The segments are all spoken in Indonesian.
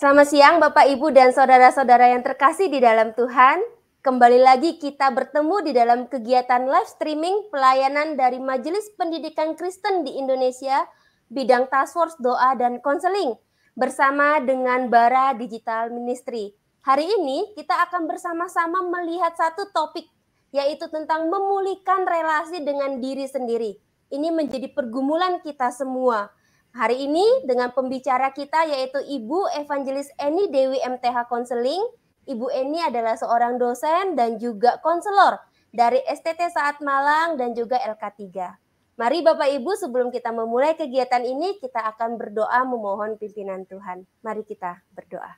Selamat siang Bapak, Ibu, dan saudara-saudara yang terkasih di dalam Tuhan. Kembali lagi kita bertemu di dalam kegiatan live streaming pelayanan dari Majelis Pendidikan Kristen di Indonesia, bidang Task Force Doa dan Konseling, bersama dengan Bara Digital Ministry. Hari ini kita akan bersama-sama melihat satu topik, yaitu tentang memulihkan relasi dengan diri sendiri. Ini menjadi pergumulan kita semua. Hari ini dengan pembicara kita yaitu Ibu Evangelis Eni Dewi MTH Konseling. Ibu Eni adalah seorang dosen dan juga konselor dari STT Saat Malang dan juga LK3. Mari Bapak Ibu, sebelum kita memulai kegiatan ini, kita akan berdoa memohon pimpinan Tuhan. Mari kita berdoa.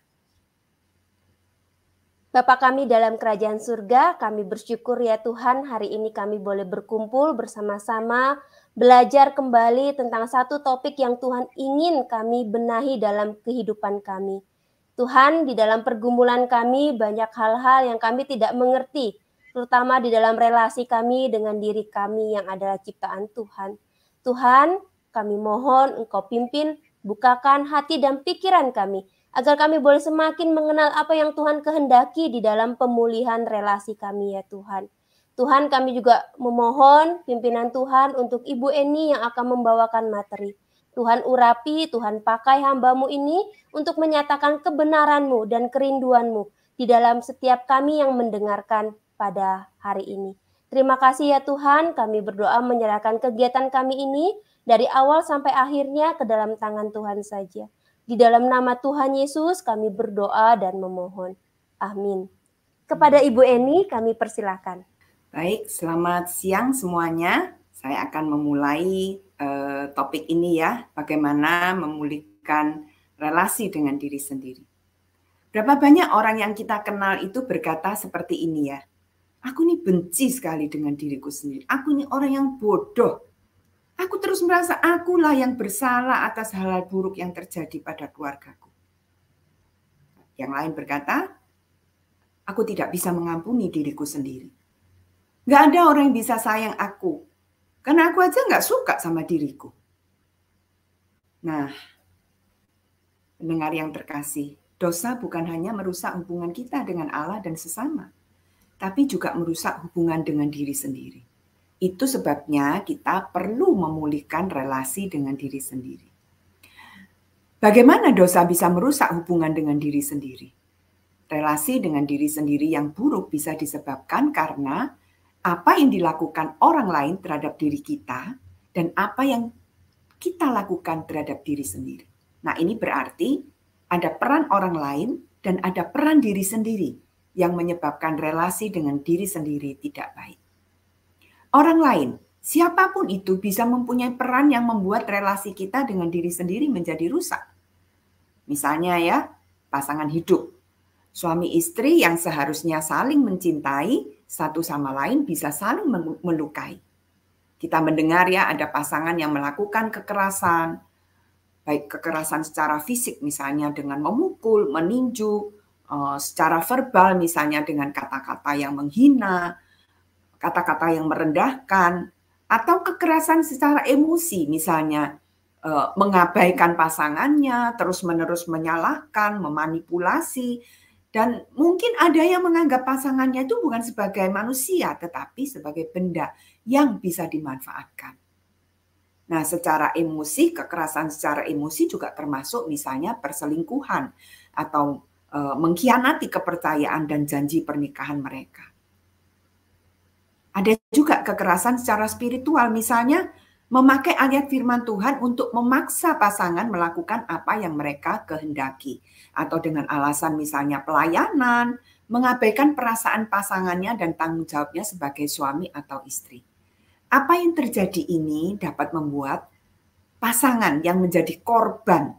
Bapa kami dalam kerajaan surga, kami bersyukur ya Tuhan, hari ini kami boleh berkumpul bersama-sama, belajar kembali tentang satu topik yang Tuhan ingin kami benahi dalam kehidupan kami. Tuhan, di dalam pergumulan kami banyak hal-hal yang kami tidak mengerti, terutama di dalam relasi kami dengan diri kami yang adalah ciptaan Tuhan. Tuhan, kami mohon Engkau pimpin, bukakan hati dan pikiran kami, agar kami boleh semakin mengenal apa yang Tuhan kehendaki di dalam pemulihan relasi kami ya Tuhan. Tuhan, kami juga memohon pimpinan Tuhan untuk Ibu Eni yang akan membawakan materi. Tuhan urapi, Tuhan pakai hamba-Mu ini untuk menyatakan kebenaran-Mu dan kerinduan-Mu di dalam setiap kami yang mendengarkan pada hari ini. Terima kasih ya Tuhan, kami berdoa menyerahkan kegiatan kami ini dari awal sampai akhirnya ke dalam tangan Tuhan saja. Di dalam nama Tuhan Yesus kami berdoa dan memohon. Amin. Kepada Ibu Eni kami persilakan. Baik, selamat siang semuanya. Saya akan memulai topik ini ya, bagaimana memulihkan relasi dengan diri sendiri. Berapa banyak orang yang kita kenal itu berkata seperti ini ya, aku ini benci sekali dengan diriku sendiri, aku ini orang yang bodoh. Aku terus merasa akulah yang bersalah atas hal-hal buruk yang terjadi pada keluargaku. Yang lain berkata, aku tidak bisa mengampuni diriku sendiri. Gak ada orang yang bisa sayang aku, karena aku aja gak suka sama diriku. Nah, pendengar yang terkasih, dosa bukan hanya merusak hubungan kita dengan Allah dan sesama, tapi juga merusak hubungan dengan diri sendiri. Itu sebabnya kita perlu memulihkan relasi dengan diri sendiri. Bagaimana dosa bisa merusak hubungan dengan diri sendiri? Relasi dengan diri sendiri yang buruk bisa disebabkan karena apa yang dilakukan orang lain terhadap diri kita dan apa yang kita lakukan terhadap diri sendiri. Nah, ini berarti ada peran orang lain dan ada peran diri sendiri yang menyebabkan relasi dengan diri sendiri tidak baik. Orang lain, siapapun itu bisa mempunyai peran yang membuat relasi kita dengan diri sendiri menjadi rusak. Misalnya ya, pasangan hidup. Suami istri yang seharusnya saling mencintai satu sama lain bisa saling melukai. Kita mendengar ya ada pasangan yang melakukan kekerasan, baik kekerasan secara fisik misalnya dengan memukul, meninju, secara verbal misalnya dengan kata-kata yang menghina, kata-kata yang merendahkan, atau kekerasan secara emosi misalnya mengabaikan pasangannya, terus-menerus menyalahkan, memanipulasi, dan mungkin ada yang menganggap pasangannya itu bukan sebagai manusia, tetapi sebagai benda yang bisa dimanfaatkan. Nah, secara emosi, kekerasan secara emosi juga termasuk misalnya perselingkuhan atau mengkhianati kepercayaan dan janji pernikahan mereka. Ada juga kekerasan secara spiritual, misalnya memakai ayat firman Tuhan untuk memaksa pasangan melakukan apa yang mereka kehendaki. Atau dengan alasan misalnya pelayanan, mengabaikan perasaan pasangannya dan tanggung jawabnya sebagai suami atau istri. Apa yang terjadi ini dapat membuat pasangan yang menjadi korban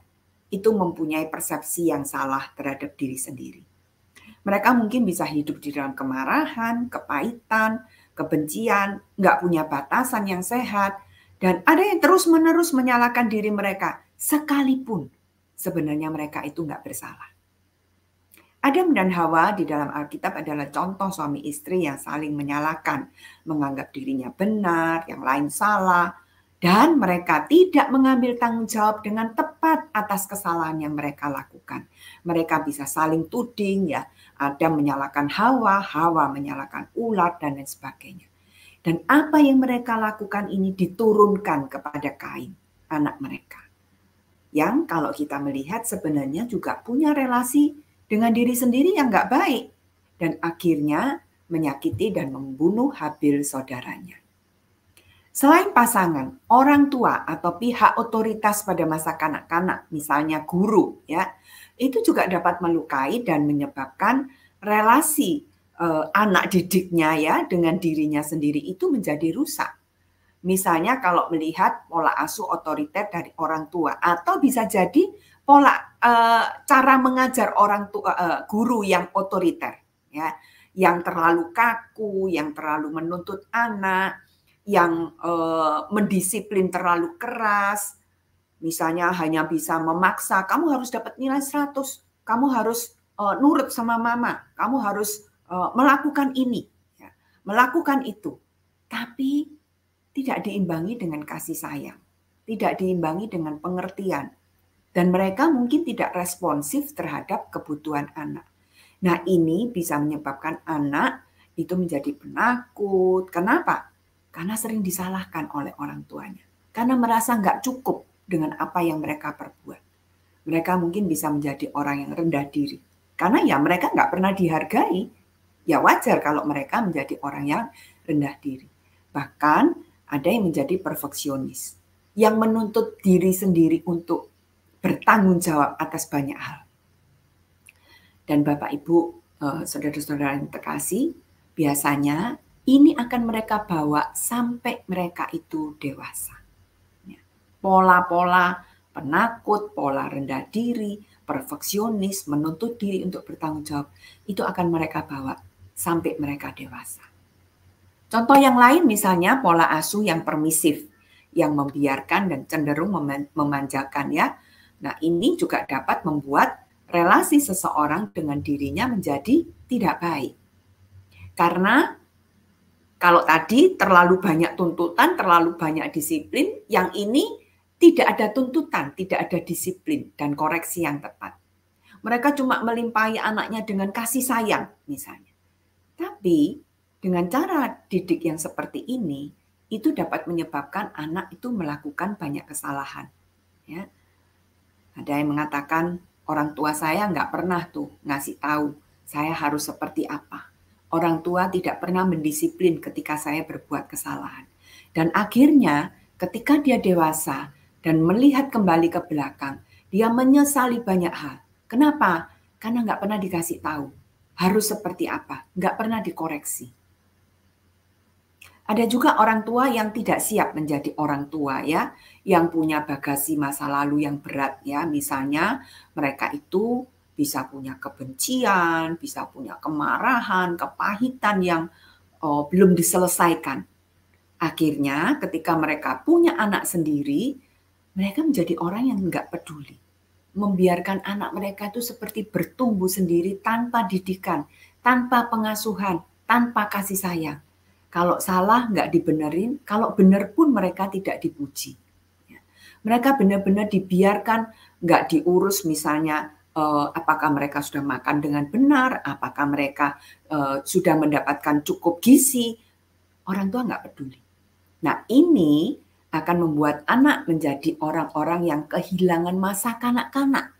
itu mempunyai persepsi yang salah terhadap diri sendiri. Mereka mungkin bisa hidup di dalam kemarahan, kepahitan, kebencian, nggak punya batasan yang sehat, dan ada yang terus-menerus menyalahkan diri mereka, sekalipun sebenarnya mereka itu nggak bersalah. Adam dan Hawa di dalam Alkitab adalah contoh suami istri yang saling menyalahkan, menganggap dirinya benar, yang lain salah, Dan mereka tidak mengambil tanggung jawab dengan tepat atas kesalahan yang mereka lakukan. Mereka bisa saling tuding, ya, ada menyalahkan Hawa, Hawa menyalahkan ular, dan lain sebagainya. Dan apa yang mereka lakukan ini diturunkan kepada Kain, anak mereka. Yang kalau kita melihat sebenarnya juga punya relasi dengan diri sendiri yang nggak baik. Dan akhirnya menyakiti dan membunuh Habil saudaranya. Selain pasangan, orang tua atau pihak otoritas pada masa kanak-kanak, misalnya guru, ya, itu juga dapat melukai dan menyebabkan relasi anak didiknya, ya, dengan dirinya sendiri itu menjadi rusak. Misalnya kalau melihat pola asuh otoriter dari orang tua, atau bisa jadi pola cara mengajar orang tua, guru yang otoriter, ya, yang terlalu kaku, yang terlalu menuntut anak, yang mendisiplin terlalu keras, misalnya hanya bisa memaksa, kamu harus dapat nilai 100, kamu harus nurut sama mama, kamu harus melakukan ini, ya, melakukan itu. Tapi tidak diimbangi dengan kasih sayang, tidak diimbangi dengan pengertian, dan mereka mungkin tidak responsif terhadap kebutuhan anak. Nah, ini bisa menyebabkan anak itu menjadi penakut. Kenapa? Karena sering disalahkan oleh orang tuanya. Karena merasa nggak cukup dengan apa yang mereka perbuat. Mereka mungkin bisa menjadi orang yang rendah diri. Karena ya mereka nggak pernah dihargai. Ya wajar kalau mereka menjadi orang yang rendah diri. Bahkan ada yang menjadi perfeksionis. Yang menuntut diri sendiri untuk bertanggung jawab atas banyak hal. Dan Bapak Ibu, saudara-saudara yang terkasih, biasanya ini akan mereka bawa sampai mereka itu dewasa. Pola-pola penakut, pola rendah diri, perfeksionis, menuntut diri untuk bertanggung jawab, itu akan mereka bawa sampai mereka dewasa. Contoh yang lain misalnya pola asuh yang permisif, yang membiarkan dan cenderung memanjakan, ya. Nah, ini juga dapat membuat relasi seseorang dengan dirinya menjadi tidak baik. Karena kalau tadi terlalu banyak tuntutan, terlalu banyak disiplin, yang ini tidak ada tuntutan, tidak ada disiplin dan koreksi yang tepat. Mereka cuma melimpahi anaknya dengan kasih sayang misalnya. Tapi dengan cara didik yang seperti ini, itu dapat menyebabkan anak itu melakukan banyak kesalahan. Ya. Ada yang mengatakan, orang tua saya nggak pernah tuh ngasih tahu saya harus seperti apa. Orang tua tidak pernah mendisiplin ketika saya berbuat kesalahan. Dan akhirnya ketika dia dewasa dan melihat kembali ke belakang, dia menyesali banyak hal. Kenapa? Karena nggak pernah dikasih tahu harus seperti apa, nggak pernah dikoreksi. Ada juga orang tua yang tidak siap menjadi orang tua, ya, yang punya bagasi masa lalu yang berat, ya. Misalnya mereka itu bisa punya kebencian, bisa punya kemarahan, kepahitan yang belum diselesaikan. Akhirnya ketika mereka punya anak sendiri, mereka menjadi orang yang nggak peduli. Membiarkan anak mereka itu seperti bertumbuh sendiri tanpa didikan, tanpa pengasuhan, tanpa kasih sayang. Kalau salah nggak dibenerin, kalau benar pun mereka tidak dipuji. Mereka benar-benar dibiarkan, nggak diurus misalnya apakah mereka sudah makan dengan benar, apakah mereka sudah mendapatkan cukup gizi. Orang tua nggak peduli. Nah, ini akan membuat anak menjadi orang-orang yang kehilangan masa kanak-kanak.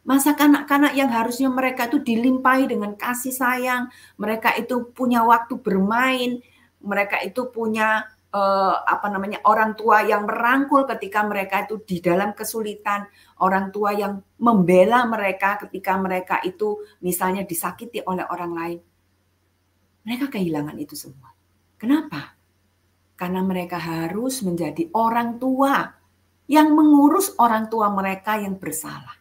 Masa kanak-kanak yang harusnya mereka itu dilimpahi dengan kasih sayang, mereka itu punya waktu bermain, mereka itu punya orang tua yang merangkul ketika mereka itu di dalam kesulitan, orang tua yang membela mereka ketika mereka itu misalnya disakiti oleh orang lain. Mereka kehilangan itu semua. Kenapa? Karena mereka harus menjadi orang tua yang mengurus orang tua mereka yang bersalah.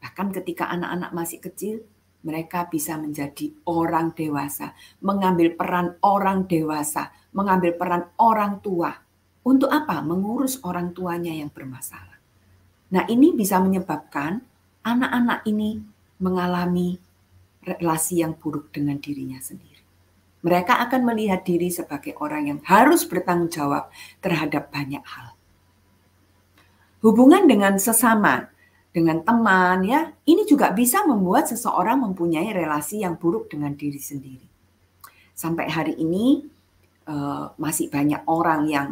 Bahkan ketika anak-anak masih kecil, mereka bisa menjadi orang dewasa, mengambil peran orang dewasa, mengambil peran orang tua. Untuk apa? Mengurus orang tuanya yang bermasalah. Nah, ini bisa menyebabkan anak-anak ini mengalami relasi yang buruk dengan dirinya sendiri. Mereka akan melihat diri sebagai orang yang harus bertanggung jawab terhadap banyak hal. Hubungan dengan sesama, dengan teman, ya, ini juga bisa membuat seseorang mempunyai relasi yang buruk dengan diri sendiri. Sampai hari ini masih banyak orang yang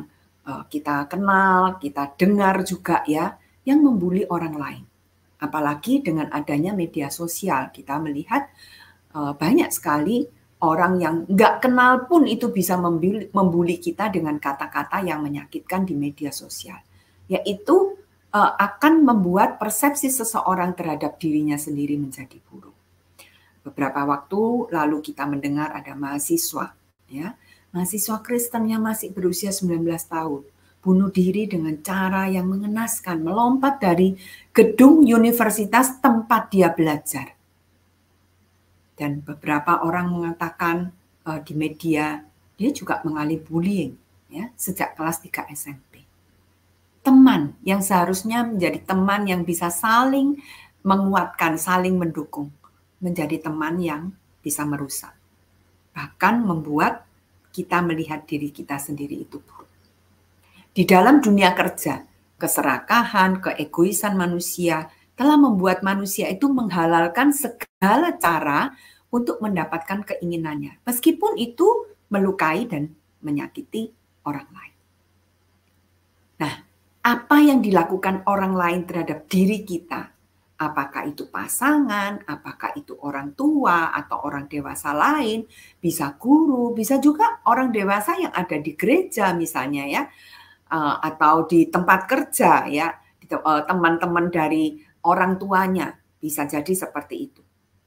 kita kenal, kita dengar juga ya, yang membuli orang lain. Apalagi dengan adanya media sosial, kita melihat banyak sekali orang yang nggak kenal pun itu bisa membuli kita dengan kata-kata yang menyakitkan di media sosial. Yaitu akan membuat persepsi seseorang terhadap dirinya sendiri menjadi buruk. Beberapa waktu lalu kita mendengar ada mahasiswa, ya, mahasiswa Kristen yang masih berusia 19 tahun, bunuh diri dengan cara yang mengenaskan, melompat dari gedung universitas tempat dia belajar. Dan beberapa orang mengatakan di media, dia juga mengalami bullying ya, sejak kelas 3 SMP. Teman yang seharusnya menjadi teman yang bisa saling menguatkan, saling mendukung, menjadi teman yang bisa merusak. Bahkan membuat kita melihat diri kita sendiri itu buruk. Di dalam dunia kerja, keserakahan, keegoisan manusia telah membuat manusia itu menghalalkan segala cara untuk mendapatkan keinginannya, meskipun itu melukai dan menyakiti orang lain. Nah, apa yang dilakukan orang lain terhadap diri kita, apakah itu pasangan, apakah itu orang tua atau orang dewasa lain, bisa guru, bisa juga orang dewasa yang ada di gereja misalnya ya, atau di tempat kerja ya, teman-teman dari orang tuanya, bisa jadi seperti itu.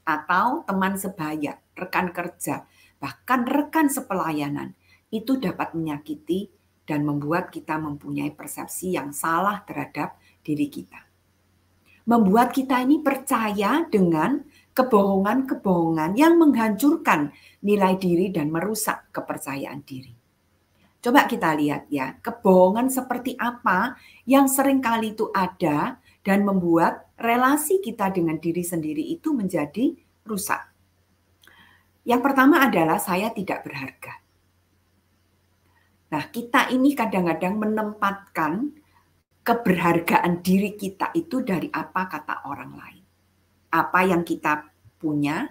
Atau teman sebaya, rekan kerja, bahkan rekan sepelayanan, itu dapat menyakiti dan membuat kita mempunyai persepsi yang salah terhadap diri kita. Membuat kita ini percaya dengan kebohongan-kebohongan yang menghancurkan nilai diri dan merusak kepercayaan diri. Coba kita lihat ya, kebohongan seperti apa yang seringkali itu ada dan membuat relasi kita dengan diri sendiri itu menjadi rusak. Yang pertama adalah saya tidak berharga. Nah, kita ini kadang-kadang menempatkan keberhargaan diri kita itu dari apa kata orang lain. Apa yang kita punya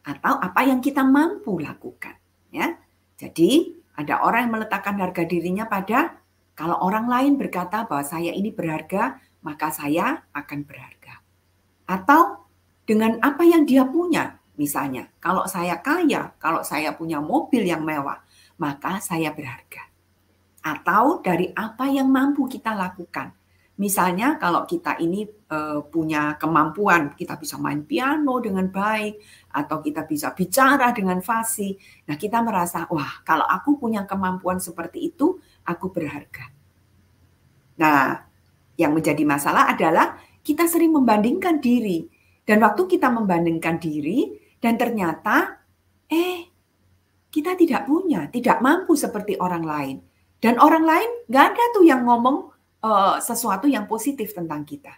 atau apa yang kita mampu lakukan. Ya. Jadi, ada orang yang meletakkan harga dirinya pada kalau orang lain berkata bahwa saya ini berharga, maka saya akan berharga. Atau dengan apa yang dia punya. Misalnya, kalau saya kaya, kalau saya punya mobil yang mewah, maka saya berharga. Atau dari apa yang mampu kita lakukan. Misalnya kalau kita ini punya kemampuan, kita bisa main piano dengan baik, atau kita bisa bicara dengan fasih. Nah, kita merasa, wah, kalau aku punya kemampuan seperti itu, aku berharga. Nah, yang menjadi masalah adalah kita sering membandingkan diri. Dan waktu kita membandingkan diri, dan ternyata, kita tidak punya, tidak mampu seperti orang lain. Dan orang lain nggak ada tuh yang ngomong sesuatu yang positif tentang kita.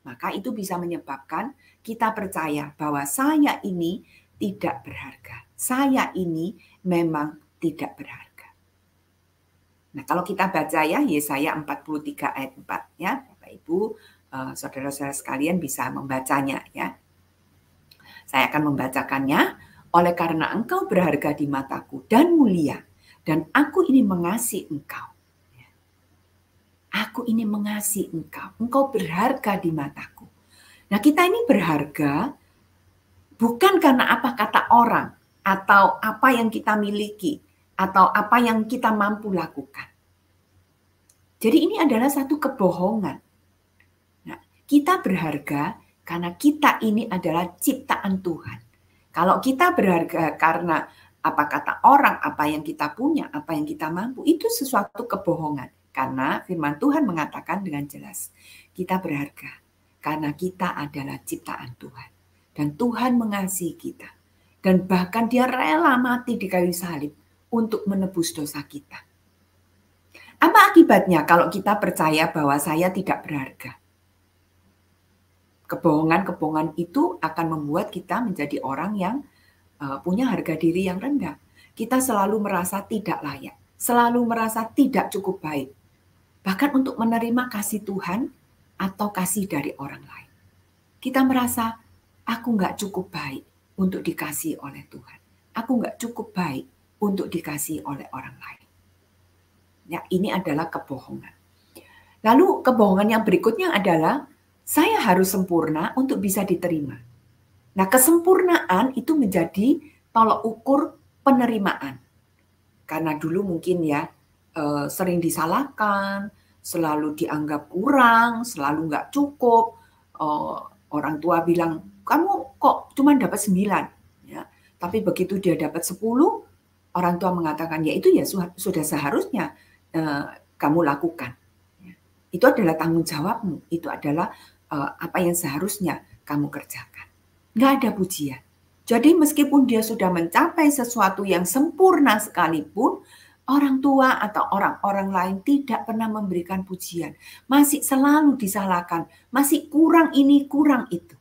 Maka itu bisa menyebabkan kita percaya bahwa saya ini tidak berharga. Saya ini memang tidak berharga. Nah, kalau kita baca ya Yesaya 43 ayat 4 ya, Bapak Ibu, saudara-saudara sekalian bisa membacanya ya. Saya akan membacakannya. Oleh karena engkau berharga di mataku dan mulia, dan aku ini mengasihi engkau. Aku ini mengasihi engkau. Engkau berharga di mataku. Nah, kita ini berharga bukan karena apa kata orang, atau apa yang kita miliki, atau apa yang kita mampu lakukan. Jadi ini adalah satu kebohongan. Nah, kita berharga karena kita ini adalah ciptaan Tuhan. Kalau kita berharga karena apa kata orang, apa yang kita punya, apa yang kita mampu, itu sesuatu kebohongan. Karena firman Tuhan mengatakan dengan jelas, kita berharga karena kita adalah ciptaan Tuhan. Dan Tuhan mengasihi kita. Dan bahkan dia rela mati di kayu salib untuk menebus dosa kita. Apa akibatnya kalau kita percaya bahwa saya tidak berharga? Kebohongan-kebohongan itu akan membuat kita menjadi orang yang punya harga diri yang rendah. kita selalu merasa tidak layak, selalu merasa tidak cukup baik, bahkan untuk menerima kasih Tuhan atau kasih dari orang lain. Kita merasa, aku nggak cukup baik untuk dikasih oleh Tuhan. Aku nggak cukup baik untuk dikasih oleh orang lain. Ya, ini adalah kebohongan. Lalu kebohongan yang berikutnya adalah, saya harus sempurna untuk bisa diterima. Nah, kesempurnaan itu menjadi tolok ukur penerimaan. Karena dulu mungkin ya sering disalahkan, selalu dianggap kurang, selalu nggak cukup. Orang tua bilang, kamu kok cuma dapat 9. Ya. Tapi begitu dia dapat 10, orang tua mengatakan, ya itu ya sudah seharusnya kamu lakukan. Ya. Itu adalah tanggung jawabmu, itu adalah apa yang seharusnya kamu kerjakan. Nggak ada pujian. Jadi meskipun dia sudah mencapai sesuatu yang sempurna sekalipun, orang tua atau orang-orang lain tidak pernah memberikan pujian. Masih selalu disalahkan, masih kurang ini, kurang itu.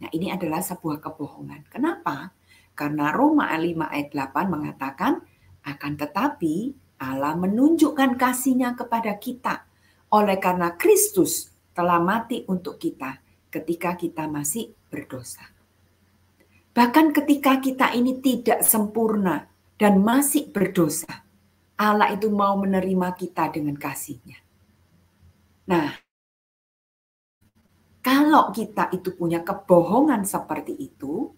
Nah, ini adalah sebuah kebohongan. Kenapa? Karena Roma 5 ayat 8 mengatakan, akan tetapi Allah menunjukkan kasih-Nya kepada kita oleh karena Kristus telah mati untuk kita ketika kita masih berdosa. Bahkan ketika kita ini tidak sempurna dan masih berdosa, Allah itu mau menerima kita dengan kasih-Nya. Nah, kalau kita itu punya kebohongan seperti itu,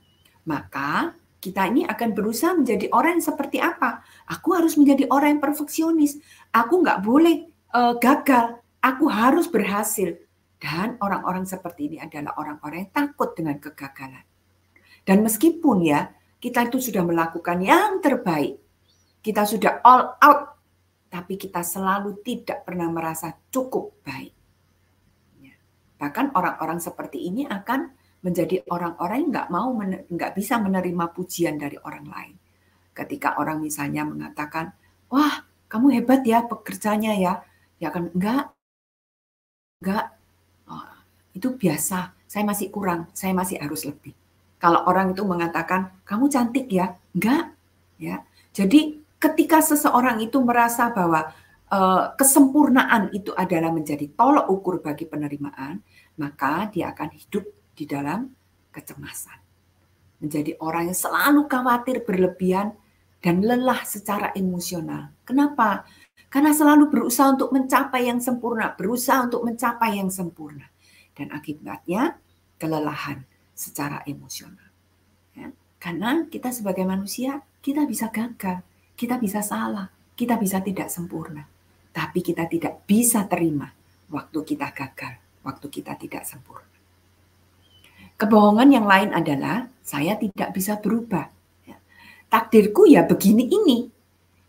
maka kita ini akan berusaha menjadi orang yang seperti apa? Aku harus menjadi orang yang perfeksionis. Aku nggak boleh gagal. Aku harus berhasil. Dan orang-orang seperti ini adalah orang-orang yang takut dengan kegagalan. Dan meskipun ya, kita itu sudah melakukan yang terbaik, kita sudah all out, tapi kita selalu tidak pernah merasa cukup baik. Bahkan orang-orang seperti ini akan menjadi orang-orang yang nggak bisa menerima pujian dari orang lain. Ketika orang misalnya mengatakan, wah kamu hebat ya pekerjanya ya kan enggak, oh, itu biasa, saya masih kurang, saya masih harus lebih. Kalau orang itu mengatakan, kamu cantik ya, enggak, ya. Jadi ketika seseorang itu merasa bahwa kesempurnaan itu adalah menjadi tolok ukur bagi penerimaan, maka dia akan hidup di dalam kecemasan. Menjadi orang yang selalu khawatir berlebihan dan lelah secara emosional. Kenapa? Karena selalu berusaha untuk mencapai yang sempurna, berusaha untuk mencapai yang sempurna. Dan akibatnya kelelahan secara emosional. Ya. Karena kita sebagai manusia, kita bisa gagal, kita bisa salah, kita bisa tidak sempurna. Tapi kita tidak bisa terima waktu kita gagal, waktu kita tidak sempurna. Kebohongan yang lain adalah saya tidak bisa berubah. Ya. Takdirku ya begini ini.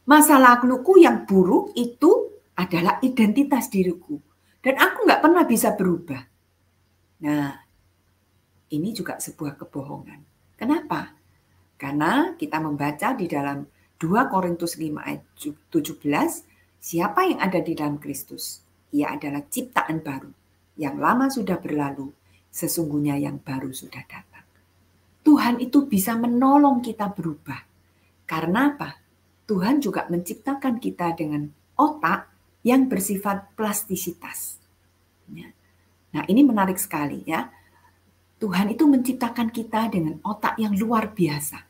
Masa laluku yang buruk itu adalah identitas diriku. Dan aku nggak pernah bisa berubah. Nah, ini juga sebuah kebohongan. Kenapa? Karena kita membaca di dalam 2 Korintus 5 ayat 17, siapa yang ada di dalam Kristus? Ia adalah ciptaan baru. Yang lama sudah berlalu, sesungguhnya yang baru sudah datang. Tuhan itu bisa menolong kita berubah. Karena apa? Tuhan juga menciptakan kita dengan otak yang bersifat plastisitas. Nah, ini menarik sekali ya. Tuhan itu menciptakan kita dengan otak yang luar biasa.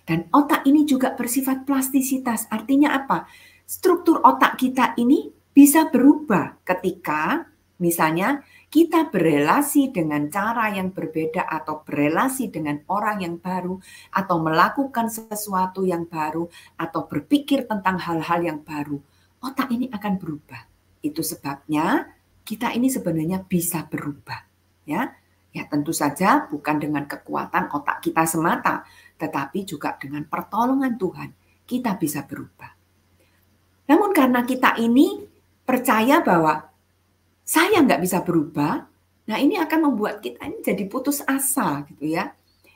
Dan otak ini juga bersifat plastisitas. Artinya apa? Struktur otak kita ini bisa berubah ketika misalnya kita berelasi dengan cara yang berbeda atau berelasi dengan orang yang baru atau melakukan sesuatu yang baru atau berpikir tentang hal-hal yang baru. Otak ini akan berubah. Itu sebabnya kita ini sebenarnya bisa berubah. Ya, tentu saja bukan dengan kekuatan otak kita semata, tetapi juga dengan pertolongan Tuhan kita bisa berubah. Namun karena kita ini percaya bahwa saya nggak bisa berubah, nah ini akan membuat kita ini jadi putus asa gitu ya.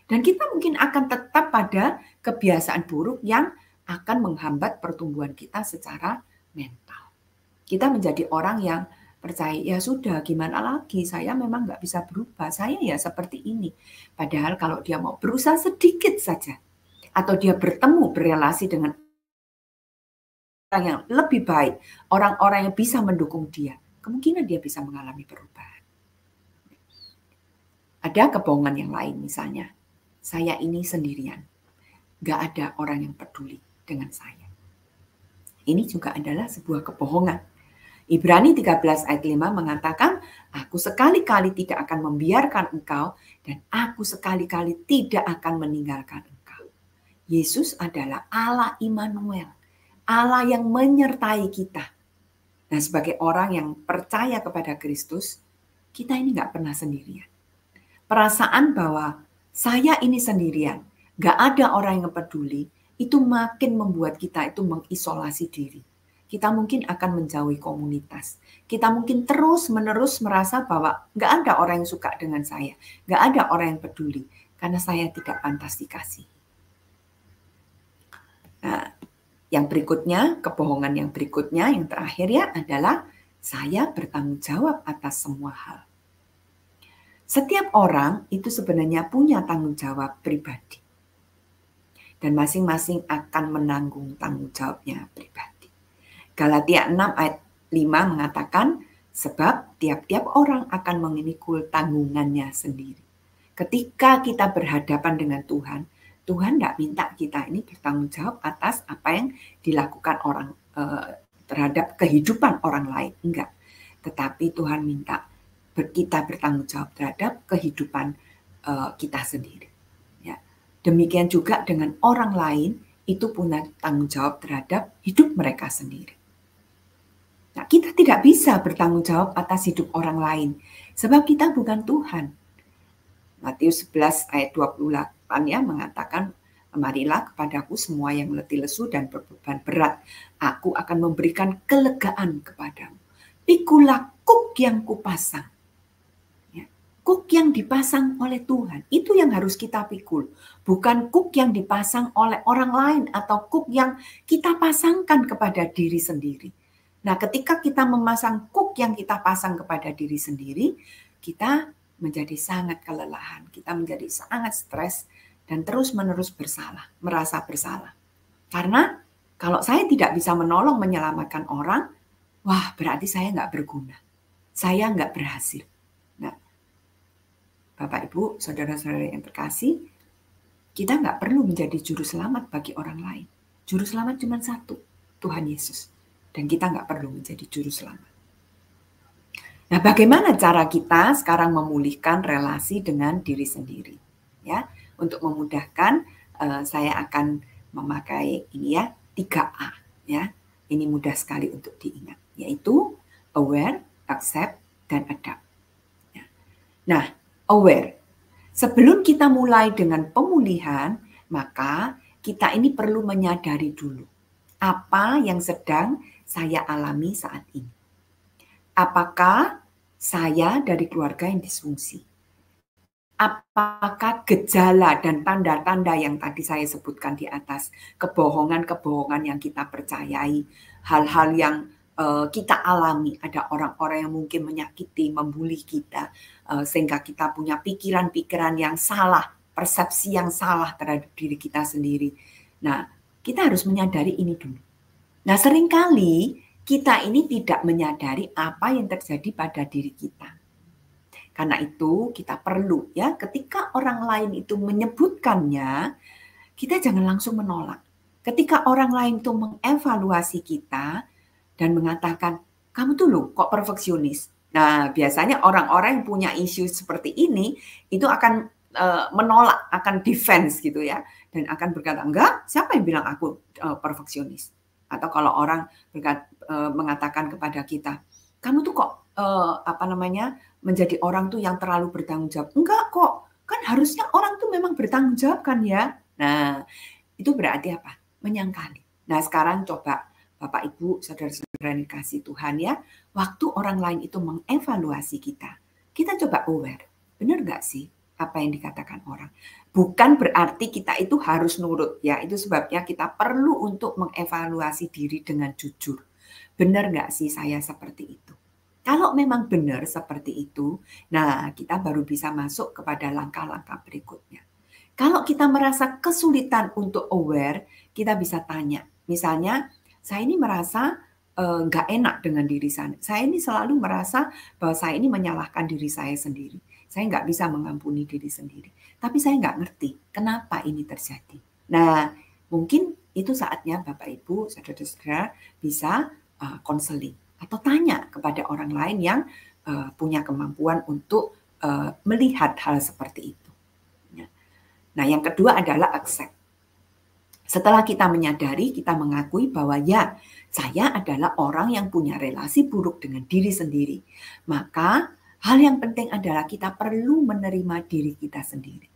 Dan kita mungkin akan tetap pada kebiasaan buruk yang akan menghambat pertumbuhan kita secara mental. Kita menjadi orang yang percaya, ya sudah gimana lagi, saya memang nggak bisa berubah, saya ya seperti ini. Padahal kalau dia mau berusaha sedikit saja, atau dia bertemu berelasi dengan orang yang lebih baik, orang-orang yang bisa mendukung dia, kemungkinan dia bisa mengalami perubahan. Ada kebohongan yang lain, misalnya, saya ini sendirian, gak ada orang yang peduli dengan saya. Ini juga adalah sebuah kebohongan. Ibrani 13 ayat 5 mengatakan, aku sekali-kali tidak akan membiarkan engkau dan aku sekali-kali tidak akan meninggalkan engkau. Yesus adalah Allah Immanuel, Allah yang menyertai kita. Nah, sebagai orang yang percaya kepada Kristus, kita ini gak pernah sendirian. Perasaan bahwa saya ini sendirian, gak ada orang yang peduli, itu makin membuat kita itu mengisolasi diri. Kita mungkin akan menjauhi komunitas. Kita mungkin terus-menerus merasa bahwa gak ada orang yang suka dengan saya, gak ada orang yang peduli, karena saya tidak pantas dikasih. Nah, yang berikutnya, kebohongan yang berikutnya, yang terakhir ya adalah saya bertanggung jawab atas semua hal. Setiap orang itu sebenarnya punya tanggung jawab pribadi. Dan masing-masing akan menanggung tanggung jawabnya pribadi. Galatia 6 ayat 5 mengatakan, sebab tiap-tiap orang akan memikul tanggungannya sendiri. Ketika kita berhadapan dengan Tuhan, Tuhan tidak minta kita ini bertanggung jawab atas apa yang dilakukan orang terhadap kehidupan orang lain. Enggak. Tetapi Tuhan minta kita bertanggung jawab terhadap kehidupan kita sendiri. Ya. Demikian juga dengan orang lain itu punya tanggung jawab terhadap hidup mereka sendiri. Nah, kita tidak bisa bertanggung jawab atas hidup orang lain sebab kita bukan Tuhan. Matius 11 ayat 28 ya mengatakan, marilah kepadaku semua yang letih lesu dan berbeban berat, aku akan memberikan kelegaan kepadamu. Pikulah kuk yang kupasang. Kuk yang dipasang oleh Tuhan, itu yang harus kita pikul. Bukan kuk yang dipasang oleh orang lain atau kuk yang kita pasangkan kepada diri sendiri. Nah, ketika kita memasang kuk yang kita pasang kepada diri sendiri, kita menjadi sangat kelelahan, kita menjadi sangat stres dan terus-menerus bersalah, merasa bersalah. Karena kalau saya tidak bisa menolong menyelamatkan orang, wah berarti saya nggak berguna, saya nggak berhasil. Bapak, Ibu, saudara-saudara yang terkasih, kita nggak perlu menjadi juru selamat bagi orang lain. Juru selamat cuma satu, Tuhan Yesus. Dan kita nggak perlu menjadi juru selamat. Nah, bagaimana cara kita sekarang memulihkan relasi dengan diri sendiri? Ya, untuk memudahkan, saya akan memakai ini ya, 3A. Ya, ini mudah sekali untuk diingat, yaitu aware, accept, dan adapt. Ya. Nah, aware. Sebelum kita mulai dengan pemulihan, maka kita ini perlu menyadari dulu apa yang sedang saya alami saat ini. Apakah saya dari keluarga yang disfungsi? Apakah gejala dan tanda-tanda yang tadi saya sebutkan di atas, kebohongan-kebohongan yang kita percayai, hal-hal yang kita alami, ada orang-orang yang mungkin menyakiti, membuli kita, sehingga kita punya pikiran-pikiran yang salah, persepsi yang salah terhadap diri kita sendiri. Nah, kita harus menyadari ini dulu. Nah, seringkali kita ini tidak menyadari apa yang terjadi pada diri kita. Karena itu kita perlu ya, ketika orang lain itu menyebutkannya, kita jangan langsung menolak. Ketika orang lain itu mengevaluasi kita dan mengatakan, kamu tuh loh kok perfeksionis. Nah, biasanya orang-orang yang punya isu seperti ini itu akan menolak, akan defense gitu ya, dan akan berkata, enggak, siapa yang bilang aku perfeksionis? Atau kalau orang mengatakan kepada kita, kamu tuh kok menjadi orang tuh yang terlalu bertanggung jawab. Enggak kok, kan harusnya orang tuh memang bertanggung jawab kan ya. Nah, itu berarti apa? Menyangkali. Nah, sekarang coba Bapak, Ibu, saudara-saudara yang dikasih Tuhan ya, waktu orang lain itu mengevaluasi kita coba aware. Benar nggak sih apa yang dikatakan orang? Bukan berarti kita itu harus nurut ya. Itu sebabnya kita perlu untuk mengevaluasi diri dengan jujur. Benar nggak sih saya seperti itu? Kalau memang benar seperti itu, nah kita baru bisa masuk kepada langkah-langkah berikutnya. Kalau kita merasa kesulitan untuk aware, kita bisa tanya. Misalnya, saya ini merasa nggak enak dengan diri saya. Saya ini selalu merasa bahwa saya ini menyalahkan diri saya sendiri. Saya nggak bisa mengampuni diri sendiri. Tapi saya nggak ngerti kenapa ini terjadi. Nah, mungkin itu saatnya Bapak Ibu, saudara-saudara bisa konseling atau tanya kepada orang lain yang punya kemampuan untuk melihat hal seperti itu. Nah, yang kedua adalah accept. Setelah kita menyadari, kita mengakui bahwa ya, saya adalah orang yang punya relasi buruk dengan diri sendiri. Maka hal yang penting adalah kita perlu menerima diri kita sendiri.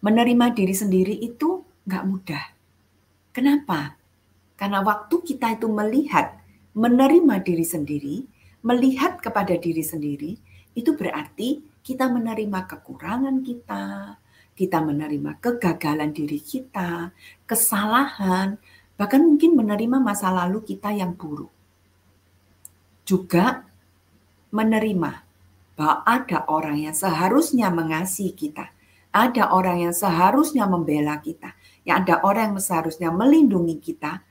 Menerima diri sendiri itu nggak mudah. Kenapa? Karena waktu kita itu melihat, menerima diri sendiri, melihat kepada diri sendiri, itu berarti kita menerima kekurangan kita menerima kegagalan diri kita, kesalahan, bahkan mungkin menerima masa lalu kita yang buruk. Juga menerima bahwa ada orang yang seharusnya mengasihi kita, ada orang yang seharusnya membela kita, yang ada orang yang seharusnya melindungi kita,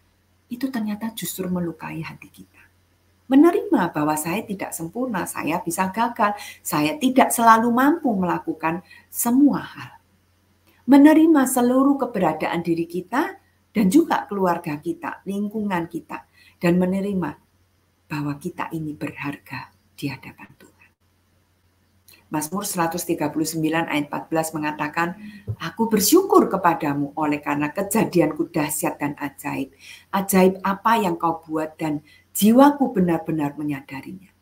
itu ternyata justru melukai hati kita. Menerima bahwa saya tidak sempurna, saya bisa gagal, saya tidak selalu mampu melakukan semua hal. Menerima seluruh keberadaan diri kita dan juga keluarga kita, lingkungan kita, dan menerima bahwa kita ini berharga di hadapan Tuhan. Mazmur 139 ayat 14 mengatakan, aku bersyukur kepadamu oleh karena kejadianku dahsyat dan ajaib. Ajaib apa yang kau buat dan jiwaku benar-benar menyadarinya.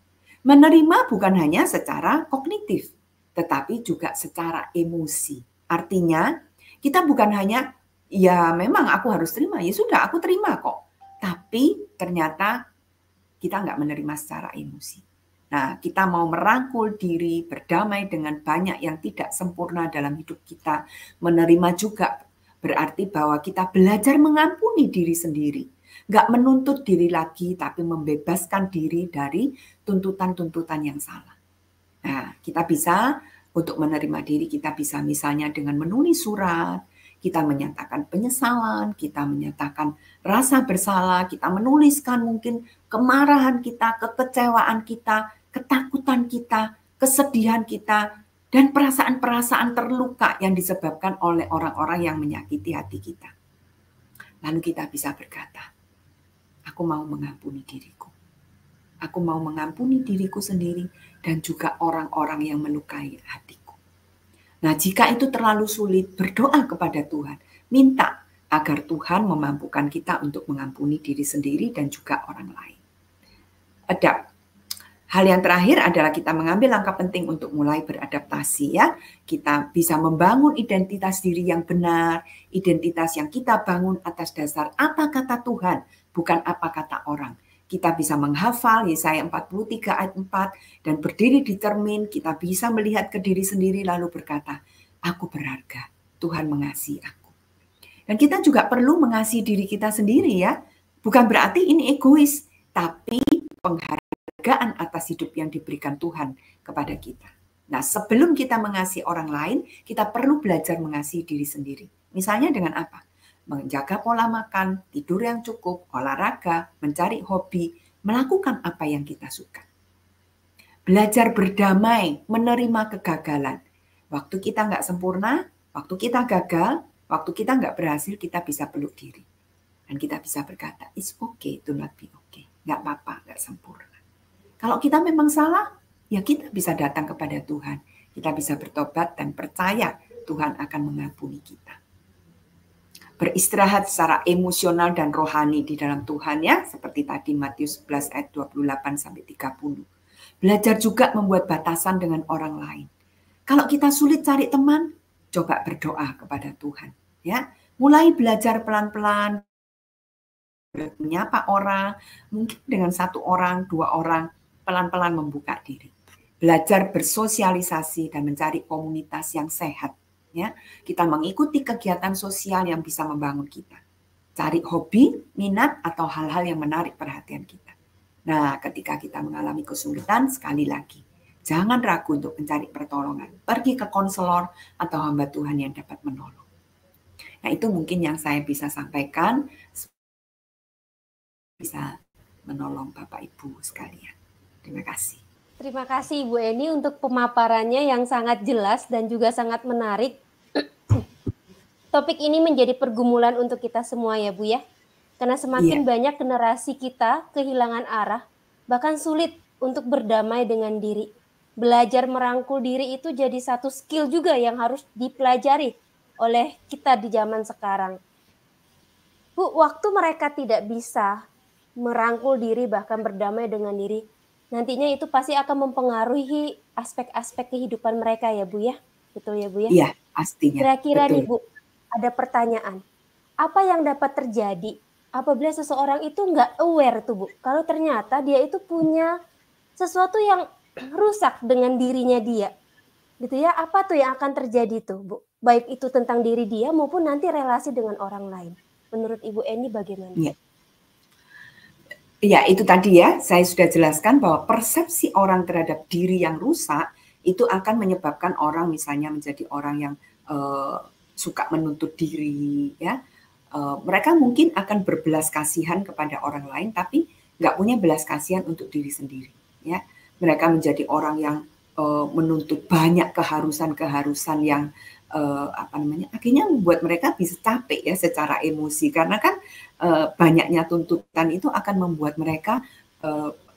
Menerima bukan hanya secara kognitif, tetapi juga secara emosi. Artinya, kita bukan hanya, ya memang aku harus terima, ya sudah aku terima kok. Tapi ternyata kita nggak menerima secara emosi. Nah, kita mau merangkul diri, berdamai dengan banyak yang tidak sempurna dalam hidup kita. Menerima juga berarti bahwa kita belajar mengampuni diri sendiri. Nggak menuntut diri lagi, tapi membebaskan diri dari tuntutan-tuntutan yang salah. Nah, kita bisa untuk menerima diri, kita bisa misalnya dengan menulis surat, kita menyatakan penyesalan, kita menyatakan rasa bersalah, kita menuliskan mungkin kemarahan kita, kekecewaan kita, ketakutan kita, kesedihan kita, dan perasaan-perasaan terluka yang disebabkan oleh orang-orang yang menyakiti hati kita. Lalu kita bisa berkata, aku mau mengampuni diriku. Aku mau mengampuni diriku sendiri dan juga orang-orang yang melukai hatiku. Nah, jika itu terlalu sulit, berdoa kepada Tuhan. Minta agar Tuhan memampukan kita untuk mengampuni diri sendiri dan juga orang lain. Ada hal yang terakhir adalah kita mengambil langkah penting untuk mulai beradaptasi ya. Kita bisa membangun identitas diri yang benar, identitas yang kita bangun atas dasar apa kata Tuhan, bukan apa kata orang. Kita bisa menghafal Yesaya 43 ayat 4 dan berdiri di cermin, kita bisa melihat ke diri sendiri lalu berkata, aku berharga, Tuhan mengasihi aku. Dan kita juga perlu mengasihi diri kita sendiri ya. Bukan berarti ini egois, tapi penghargaan atas hidup yang diberikan Tuhan kepada kita. Nah, sebelum kita mengasihi orang lain, kita perlu belajar mengasihi diri sendiri. Misalnya dengan apa? Menjaga pola makan, tidur yang cukup, olahraga, mencari hobi, melakukan apa yang kita suka. Belajar berdamai, menerima kegagalan. Waktu kita nggak sempurna, waktu kita gagal, waktu kita nggak berhasil, kita bisa peluk diri. Dan kita bisa berkata, it's okay to not be okay. Nggak apa-apa, nggak sempurna. Kalau kita memang salah, ya kita bisa datang kepada Tuhan. Kita bisa bertobat dan percaya Tuhan akan mengampuni kita. Beristirahat secara emosional dan rohani di dalam Tuhan ya, seperti tadi Matius 11 ayat 28-30. Belajar juga membuat batasan dengan orang lain. Kalau kita sulit cari teman, coba berdoa kepada Tuhan ya. Mulai belajar pelan-pelan, menyapa orang, mungkin dengan 1 orang, 2 orang, pelan-pelan membuka diri. Belajar bersosialisasi dan mencari komunitas yang sehat. Ya, kita mengikuti kegiatan sosial yang bisa membangun kita. Cari hobi, minat, atau hal-hal yang menarik perhatian kita. Nah, ketika kita mengalami kesulitan, sekali lagi, Jangan ragu untuk mencari pertolongan. Pergi ke konselor atau hamba Tuhan yang dapat menolong. Nah, itu mungkin yang saya bisa sampaikan, bisa menolong Bapak Ibu sekalian. Terima kasih. Terima kasih Ibu Eni untuk pemaparannya yang sangat jelas dan juga sangat menarik. Topik ini menjadi pergumulan untuk kita semua ya Bu ya. Karena semakin banyak generasi kita kehilangan arah, bahkan sulit untuk berdamai dengan diri. Belajar merangkul diri itu jadi satu skill juga yang harus dipelajari oleh kita di zaman sekarang. Bu, waktu mereka tidak bisa merangkul diri bahkan berdamai dengan diri, nantinya itu pasti akan mempengaruhi aspek-aspek kehidupan mereka ya Bu ya. Betul ya Bu ya? Iya, pastinya. Kira-kira nih Bu, ada pertanyaan. Apa yang dapat terjadi apabila seseorang itu nggak aware tuh Bu? Kalau ternyata dia itu punya sesuatu yang rusak dengan dirinya dia. Gitu ya, apa tuh yang akan terjadi tuh Bu? Baik itu tentang diri dia maupun nanti relasi dengan orang lain. Menurut Ibu Eni bagaimana? Ya, itu tadi ya, saya sudah jelaskan bahwa persepsi orang terhadap diri yang rusak itu akan menyebabkan orang misalnya menjadi orang yang suka menuntut diri, ya. Mereka mungkin akan berbelas kasihan kepada orang lain, tapi nggak punya belas kasihan untuk diri sendiri, ya. Mereka menjadi orang yang menuntut banyak keharusan-keharusan yang akhirnya membuat mereka bisa capek ya secara emosi, karena kan banyaknya tuntutan itu akan membuat mereka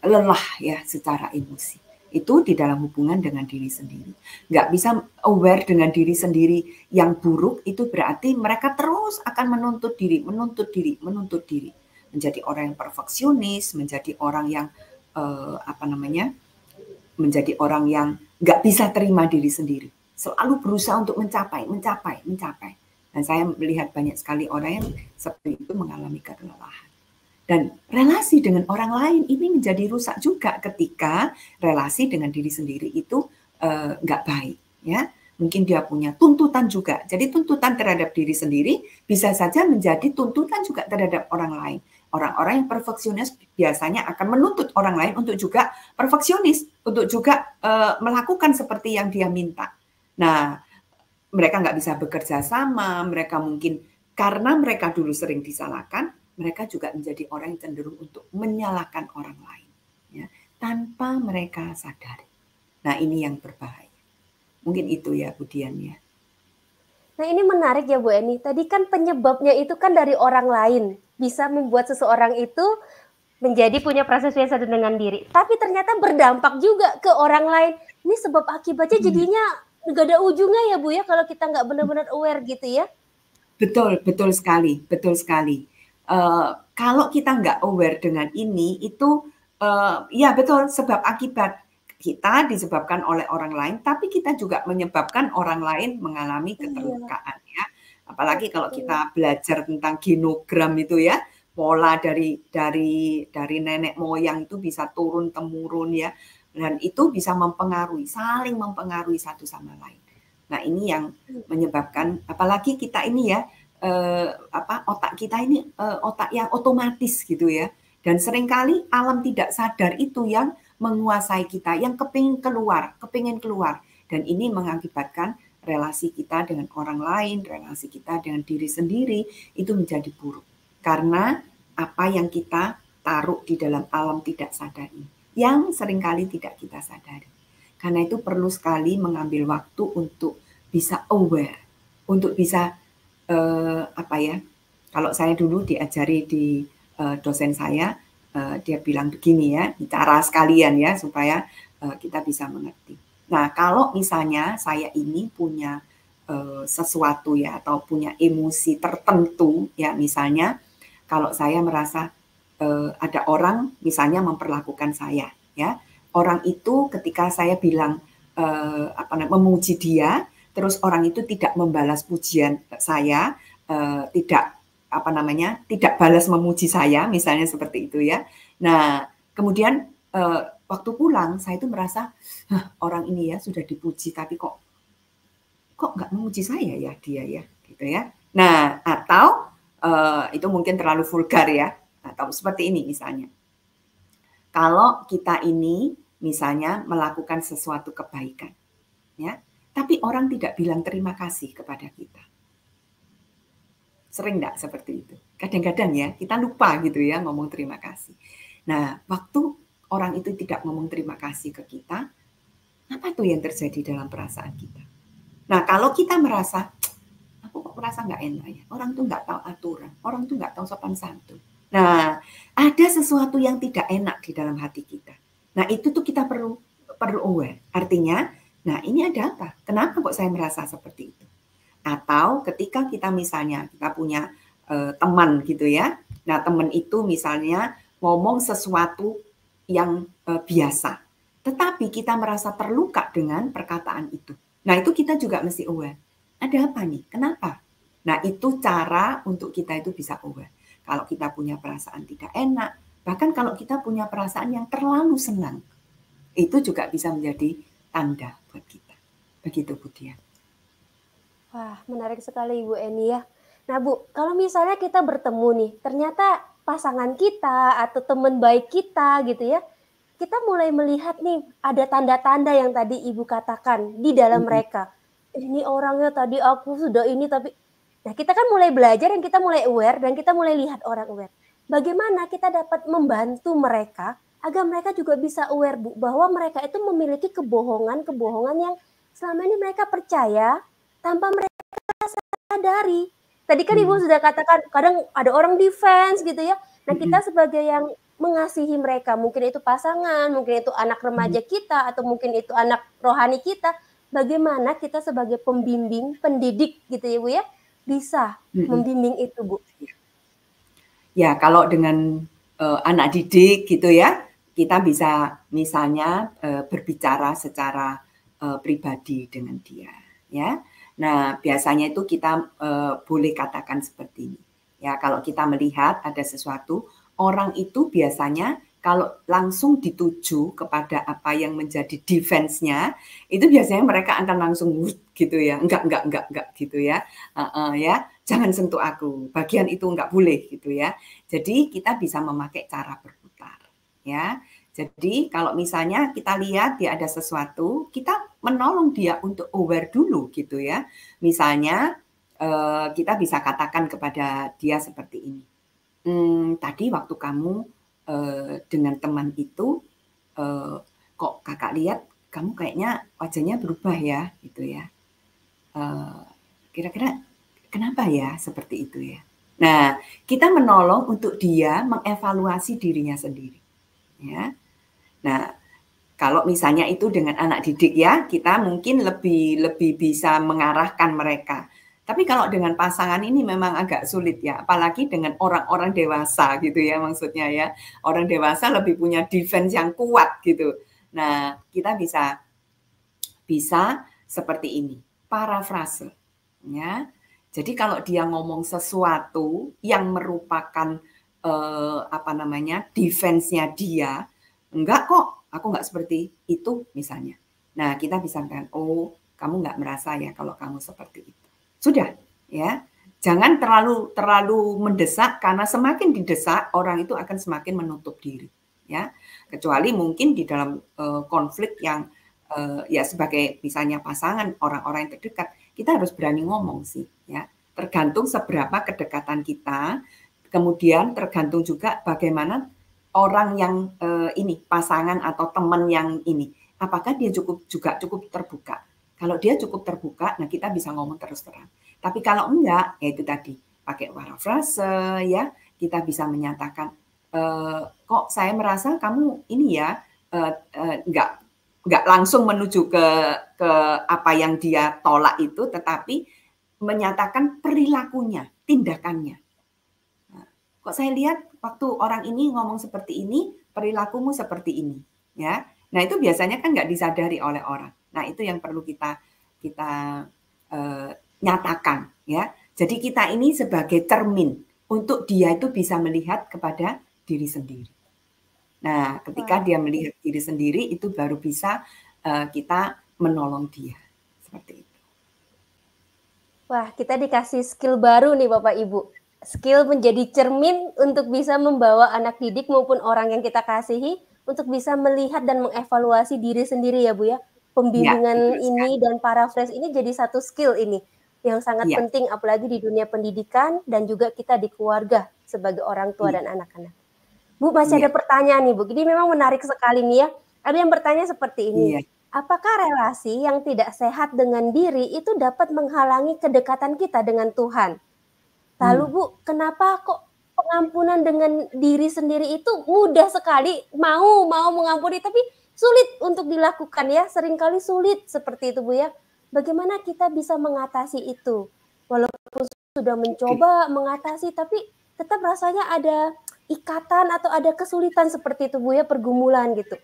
lelah ya secara emosi. Itu di dalam hubungan dengan diri sendiri. Nggak bisa aware dengan diri sendiri yang buruk, itu berarti mereka terus akan menuntut diri. Menjadi orang yang perfeksionis, menjadi orang yang menjadi orang yang nggak bisa terima diri sendiri. Selalu berusaha untuk mencapai. Dan saya melihat banyak sekali orang yang seperti itu mengalami kelelahan. Dan relasi dengan orang lain ini menjadi rusak juga ketika relasi dengan diri sendiri itu nggak baik, ya. Mungkin dia punya tuntutan juga. Jadi tuntutan terhadap diri sendiri bisa saja menjadi tuntutan juga terhadap orang lain. Orang-orang yang perfeksionis biasanya akan menuntut orang lain untuk juga perfeksionis, untuk juga melakukan seperti yang dia minta. Nah, mereka nggak bisa bekerja sama, mereka mungkin karena mereka dulu sering disalahkan, mereka juga menjadi orang yang cenderung untuk menyalahkan orang lain, ya, tanpa mereka sadari. Nah, ini yang berbahaya. Mungkin itu ya, Bu Dian ya. Nah, ini menarik ya Bu Eni. Tadi kan penyebabnya itu kan dari orang lain. Bisa membuat seseorang itu menjadi punya proses biasa dengan diri. Tapi ternyata berdampak juga ke orang lain. Ini sebab akibatnya jadinya nggak ada ujungnya ya Bu ya, kalau kita nggak benar-benar aware gitu ya. Betul sekali. Kalau kita nggak aware dengan ini, itu ya betul, sebab akibat kita disebabkan oleh orang lain, tapi kita juga menyebabkan orang lain mengalami keterlukaan, ya. Apalagi kalau kita belajar tentang genogram itu ya, pola dari nenek moyang itu bisa turun temurun ya, dan itu bisa saling mempengaruhi satu sama lain. Nah, ini yang menyebabkan, apalagi kita ini ya, otak kita ini otak yang otomatis gitu ya, dan seringkali alam tidak sadar itu yang menguasai kita, yang kepingin keluar, dan ini mengakibatkan relasi kita dengan orang lain, relasi kita dengan diri sendiri itu menjadi buruk, karena apa yang kita taruh di dalam alam tidak sadar ini, yang seringkali tidak kita sadari. Karena itu perlu sekali mengambil waktu untuk bisa aware, untuk bisa kalau saya dulu diajari di dosen saya, dia bilang begini ya, cara sekalian ya supaya kita bisa mengerti. Nah, kalau misalnya saya ini punya sesuatu ya, atau punya emosi tertentu ya, misalnya kalau saya merasa ada orang misalnya memperlakukan saya ya, orang itu ketika saya bilang memuji dia, terus orang itu tidak membalas pujian saya, tidak balas memuji saya, misalnya seperti itu ya. Nah, kemudian waktu pulang saya itu merasa orang ini ya sudah dipuji, tapi kok nggak memuji saya ya dia ya, gitu ya. Nah, atau itu mungkin terlalu vulgar ya, atau seperti ini misalnya. Kalau kita ini misalnya melakukan sesuatu kebaikan, ya, tapi orang tidak bilang terima kasih kepada kita. Sering enggak seperti itu? Kadang-kadang ya, kita lupa gitu ya ngomong terima kasih. Nah, waktu orang itu tidak ngomong terima kasih ke kita, apa tuh yang terjadi dalam perasaan kita? Nah, kalau kita merasa, aku kok merasa nggak enak ya, orang tuh nggak tahu aturan, orang tuh nggak tahu sopan santun. Nah, ada sesuatu yang tidak enak di dalam hati kita. Nah, itu tuh kita perlu aware. Artinya, nah ini ada apa? Kenapa kok saya merasa seperti itu? Atau ketika kita misalnya kita punya teman gitu ya. Nah, teman itu misalnya ngomong sesuatu yang biasa, tetapi kita merasa terluka dengan perkataan itu. Nah, itu kita juga mesti aware. Ada apa nih? Kenapa? Nah, itu cara untuk kita itu bisa aware. Kalau kita punya perasaan tidak enak, bahkan kalau kita punya perasaan yang terlalu senang, itu juga bisa menjadi tanda buat kita. Begitu, Bu Dian. Wah, menarik sekali Ibu Eni ya. Nah Bu, kalau misalnya kita bertemu nih, ternyata pasangan kita atau teman baik kita gitu ya, kita mulai melihat nih ada tanda-tanda yang tadi Ibu katakan di dalam mereka. Ini orangnya tadi aku sudah ini tapi, nah kita kan mulai belajar dan kita mulai aware dan kita mulai lihat orang aware. Bagaimana kita dapat membantu mereka agar mereka juga bisa aware Bu, bahwa mereka itu memiliki kebohongan-kebohongan yang selama ini mereka percaya tanpa mereka sadari. Tadi kan Ibu sudah katakan kadang ada orang defense gitu ya. Nah kita sebagai yang mengasihi mereka, mungkin itu pasangan, mungkin itu anak remaja kita, atau mungkin itu anak rohani kita, bagaimana kita sebagai pembimbing, pendidik gitu ya Bu ya, bisa membimbing itu Bu? Ya kalau dengan anak didik gitu ya, kita bisa misalnya berbicara secara pribadi dengan dia, ya. Nah, biasanya itu kita boleh katakan seperti ini. Ya, kalau kita melihat ada sesuatu, orang itu biasanya kalau langsung dituju kepada apa yang menjadi defense-nya, itu biasanya mereka akan langsung gitu ya, enggak gitu ya. Ya, jangan sentuh aku, bagian itu enggak boleh gitu ya. Jadi kita bisa memakai cara berputar, ya. Jadi kalau misalnya kita lihat dia ada sesuatu, kita menolong dia untuk aware dulu gitu ya. Misalnya kita bisa katakan kepada dia seperti ini. Tadi waktu kamu dengan teman itu, kok kakak lihat kamu kayaknya wajahnya berubah ya, gitu ya. Kira-kira kenapa ya seperti itu ya? Nah, kita menolong untuk dia mengevaluasi dirinya sendiri, ya. Nah, kalau misalnya itu dengan anak didik ya, kita mungkin lebih bisa mengarahkan mereka. Tapi kalau dengan pasangan ini memang agak sulit ya, apalagi dengan orang-orang dewasa gitu ya maksudnya ya. Orang dewasa lebih punya defense yang kuat gitu. Nah, kita bisa seperti ini, parafrase ya. Jadi kalau dia ngomong sesuatu yang merupakan defense-nya dia, enggak kok, aku enggak seperti itu misalnya. Nah, kita bisa kan, oh, kamu enggak merasa ya kalau kamu seperti itu. Sudah, ya. Jangan terlalu mendesak karena semakin didesak orang itu akan semakin menutup diri, ya. Kecuali mungkin di dalam konflik yang ya sebagai misalnya pasangan, orang-orang yang terdekat, kita harus berani ngomong sih, ya. Tergantung seberapa kedekatan kita, kemudian tergantung juga bagaimana orang yang ini pasangan atau teman yang ini, apakah dia cukup terbuka. Kalau dia cukup terbuka, nah kita bisa ngomong terus terang. Tapi kalau enggak, ya itu tadi pakai parafrase, ya kita bisa menyatakan kok saya merasa kamu ini ya enggak langsung menuju ke apa yang dia tolak itu, tetapi menyatakan perilakunya, tindakannya. Nah, kok saya lihat waktu orang ini ngomong seperti ini, perilakumu seperti ini, ya. Nah itu biasanya kan nggak disadari oleh orang. Nah itu yang perlu kita nyatakan, ya. Jadi kita ini sebagai cermin untuk dia itu bisa melihat kepada diri sendiri. Nah ketika dia melihat diri sendiri itu baru bisa kita menolong dia seperti itu. Wah, kita dikasih skill baru nih Bapak Ibu. Skill menjadi cermin untuk bisa membawa anak didik maupun orang yang kita kasihi untuk bisa melihat dan mengevaluasi diri sendiri ya Bu ya. Ya, Pembimbingan betul sekali. ini dan paraphrase ini jadi satu skill ini yang sangat Ya, penting apalagi di dunia pendidikan dan juga kita di keluarga sebagai orang tua iya, dan anak-anak. Bu, masih ada iya, pertanyaan nih Bu. Ini memang menarik sekali nih ya. Ada yang bertanya seperti ini. iya. Apakah relasi yang tidak sehat dengan diri itu dapat menghalangi kedekatan kita dengan Tuhan? Lalu Hmm, Bu, kenapa kok pengampunan dengan diri sendiri itu mudah sekali, mau mengampuni tapi sulit untuk dilakukan ya, seringkali sulit seperti itu Bu ya. Bagaimana kita bisa mengatasi itu? Walaupun sudah oke. mencoba mengatasi tapi tetap rasanya ada ikatan atau ada kesulitan seperti itu Bu ya, pergumulan gitu.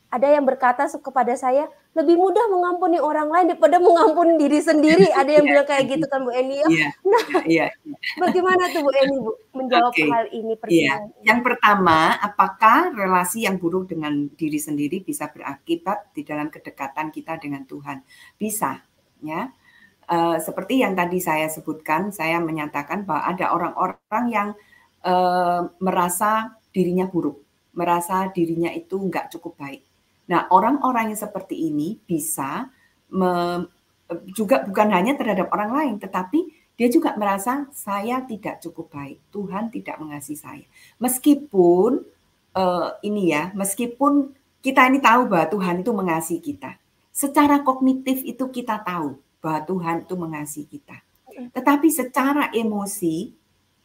Ada yang berkata kepada saya, lebih mudah mengampuni orang lain daripada mengampuni diri sendiri. Ada yang Iya, bilang iya, kayak gitu kan Bu Eni ya. iya, Nah, iya, iya, iya. bagaimana tuh Bu Eni Bu menjawab Oke, hal ini, iya. pergumulan ini? Yang pertama, apakah relasi yang buruk dengan diri sendiri bisa berakibat di dalam kedekatan kita dengan Tuhan? Bisa, ya. Seperti yang tadi saya sebutkan, saya menyatakan bahwa ada orang-orang yang merasa dirinya buruk, merasa dirinya itu nggak cukup baik. Nah, orang-orang yang seperti ini bisa juga bukan hanya terhadap orang lain, tetapi dia juga merasa saya tidak cukup baik, Tuhan tidak mengasihi saya. Meskipun ini ya, meskipun kita ini tahu bahwa Tuhan itu mengasihi kita, secara kognitif itu kita tahu bahwa Tuhan itu mengasihi kita. Tetapi secara emosi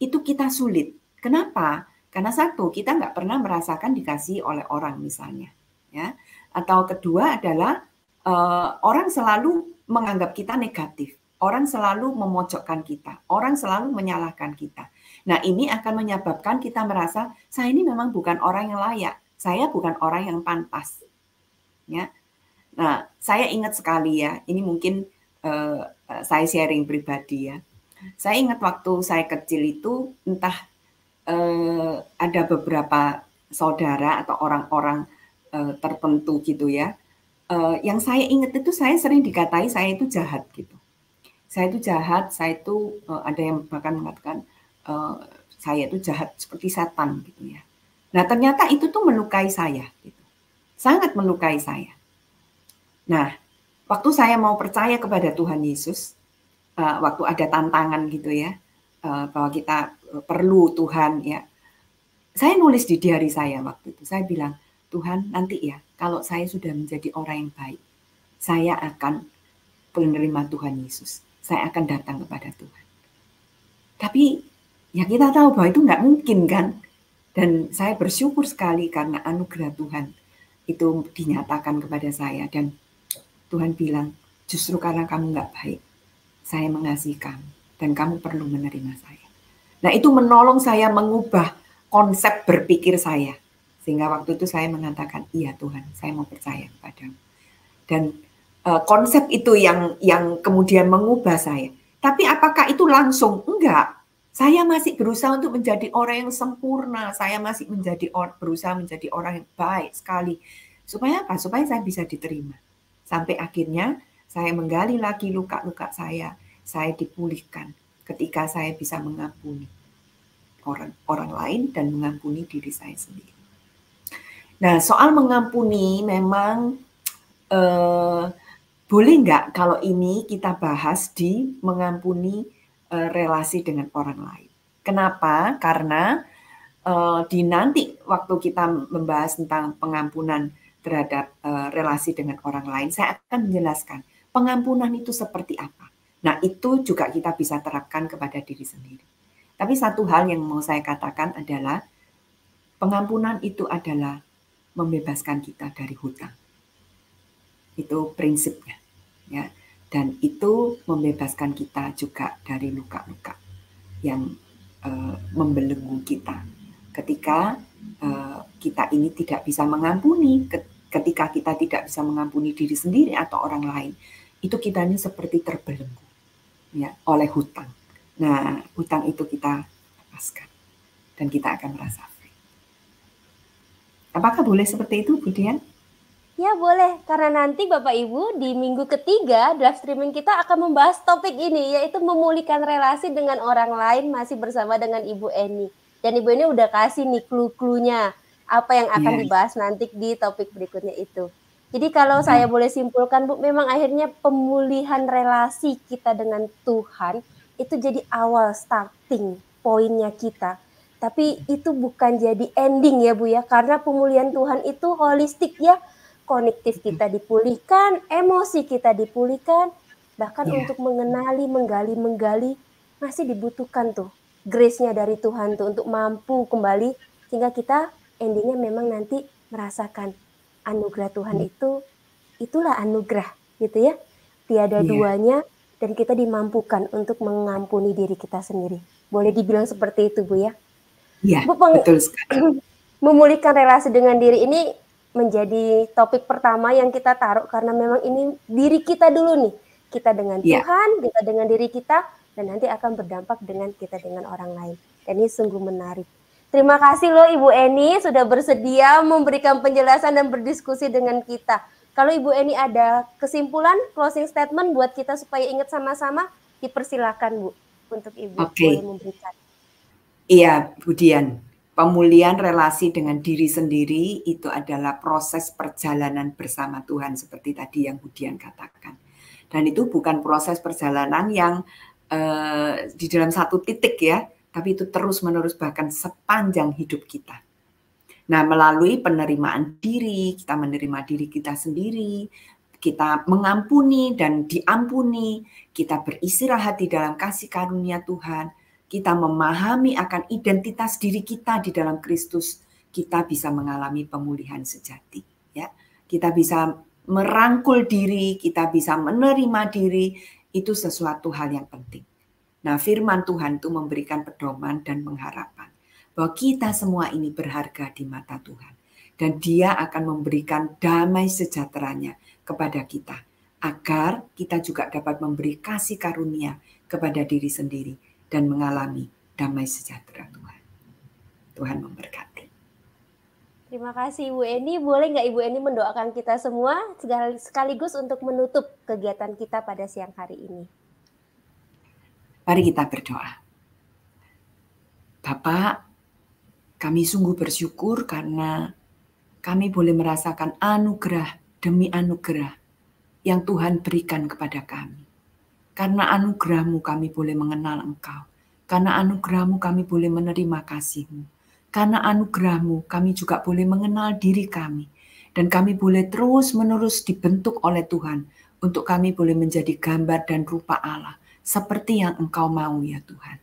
itu kita sulit. Kenapa? Karena satu, kita nggak pernah merasakan dikasihi oleh orang misalnya, ya. Atau kedua adalah orang selalu menganggap kita negatif. Orang selalu memojokkan kita, orang selalu menyalahkan kita. Nah, ini akan menyebabkan kita merasa saya ini memang bukan orang yang layak, saya bukan orang yang pantas. Ya. Nah, saya ingat sekali ya, ini mungkin saya sharing pribadi ya. Saya ingat waktu saya kecil itu entah ada beberapa saudara atau orang-orang tertentu gitu ya. Yang saya ingat itu saya sering dikatai saya itu jahat gitu. Saya itu jahat, saya itu ada yang bahkan mengatakan saya itu jahat seperti setan gitu ya. Nah, ternyata itu tuh melukai saya gitu. Sangat melukai saya. Nah, waktu saya mau percaya kepada Tuhan Yesus, waktu ada tantangan gitu ya, bahwa kita perlu Tuhan ya. Saya nulis di diary saya waktu itu, saya bilang, Tuhan nanti ya, kalau saya sudah menjadi orang yang baik, saya akan menerima Tuhan Yesus. Saya akan datang kepada Tuhan. Tapi ya kita tahu bahwa itu nggak mungkin kan. Dan saya bersyukur sekali karena anugerah Tuhan itu dinyatakan kepada saya. Dan Tuhan bilang, justru karena kamu nggak baik, saya mengasihi kamu. Dan kamu perlu menerima saya. Nah itu menolong saya mengubah konsep berpikir saya. Sehingga waktu itu saya mengatakan, iya Tuhan, saya mau percaya kepadamu. Dan konsep itu yang kemudian mengubah saya. Tapi apakah itu langsung? Enggak. Saya masih berusaha untuk menjadi orang yang sempurna. Saya masih berusaha menjadi orang yang baik sekali. Supaya apa? Supaya saya bisa diterima. Sampai akhirnya saya menggali lagi luka-luka saya dipulihkan ketika saya bisa mengampuni orang lain dan mengampuni diri saya sendiri. Nah, soal mengampuni memang boleh nggak kalau ini kita bahas di mengampuni relasi dengan orang lain. Kenapa? Karena di nanti waktu kita membahas tentang pengampunan terhadap relasi dengan orang lain, saya akan menjelaskan pengampunan itu seperti apa. Nah, itu juga kita bisa terapkan kepada diri sendiri. Tapi satu hal yang mau saya katakan adalah pengampunan itu adalah membebaskan kita dari hutang. Itu prinsipnya, ya. Dan itu membebaskan kita juga dari luka-luka yang membelenggu kita. Ketika kita ini tidak bisa mengampuni, ketika kita tidak bisa mengampuni diri sendiri atau orang lain, itu kita ini seperti terbelenggu, ya, oleh hutang. Nah, hutang itu kita lepaskan dan kita akan merasa free. Apakah boleh seperti itu, Bu Dian? Ya boleh, karena nanti Bapak Ibu di minggu ketiga draft streaming kita akan membahas topik ini, yaitu memulihkan relasi dengan orang lain masih bersama dengan Ibu Eni. Dan Ibu Eni udah kasih nih clue-cluenya. apa yang akan dibahas nanti di topik berikutnya itu. Jadi kalau saya boleh simpulkan Bu, memang akhirnya pemulihan relasi kita dengan Tuhan itu jadi awal starting poinnya kita. Tapi itu bukan jadi ending ya Bu ya, karena pemulihan Tuhan itu holistik ya. Konektif kita dipulihkan, emosi kita dipulihkan, bahkan untuk mengenali, menggali masih dibutuhkan tuh grace-nya dari Tuhan tuh untuk mampu kembali sehingga kita endingnya memang nanti merasakan anugerah Tuhan itulah anugerah gitu ya, tiada duanya, dan kita dimampukan untuk mengampuni diri kita sendiri. Boleh dibilang seperti itu Bu ya? Iya, Bu, betul sekali. memulihkan relasi dengan diri ini menjadi topik pertama yang kita taruh karena memang ini diri kita dulu nih, kita dengan Tuhan, kita dengan diri kita, dan nanti akan berdampak dengan kita dengan orang lain. Dan ini sungguh menarik. Terima kasih loh Ibu Eni sudah bersedia memberikan penjelasan dan berdiskusi dengan kita. Kalau Ibu Eni ada kesimpulan, closing statement buat kita supaya ingat sama-sama, dipersilakan Bu untuk Ibu boleh memberikan. Iya, Bu Dian. Pemulihan relasi dengan diri sendiri itu adalah proses perjalanan bersama Tuhan seperti tadi yang Bu Dian katakan. Dan itu bukan proses perjalanan yang di dalam satu titik ya, tapi itu terus-menerus bahkan sepanjang hidup kita. Nah, melalui penerimaan diri, kita menerima diri kita sendiri, kita mengampuni dan diampuni, kita beristirahat di dalam kasih karunia Tuhan, kita memahami akan identitas diri kita di dalam Kristus, kita bisa mengalami pemulihan sejati. Ya, kita bisa merangkul diri, kita bisa menerima diri, itu sesuatu hal yang penting. Nah, firman Tuhan itu memberikan pedoman dan pengharapan bahwa kita semua ini berharga di mata Tuhan. Dan Dia akan memberikan damai sejahteranya kepada kita, agar kita juga dapat memberi kasih karunia kepada diri sendiri dan mengalami damai sejahtera Tuhan. Tuhan memberkati. Terima kasih Ibu Eni. Boleh nggak Ibu Eni mendoakan kita semua sekaligus untuk menutup kegiatan kita pada siang hari ini? Mari kita berdoa. Bapak, kami sungguh bersyukur karena kami boleh merasakan anugerah demi anugerah yang Tuhan berikan kepada kami. Karena anugerah-Mu kami boleh mengenal Engkau. Karena anugerah-Mu kami boleh menerima kasih-Mu. Karena anugerah-Mu kami juga boleh mengenal diri kami. Dan kami boleh terus-menerus dibentuk oleh Tuhan untuk kami boleh menjadi gambar dan rupa Allah seperti yang Engkau mau ya Tuhan.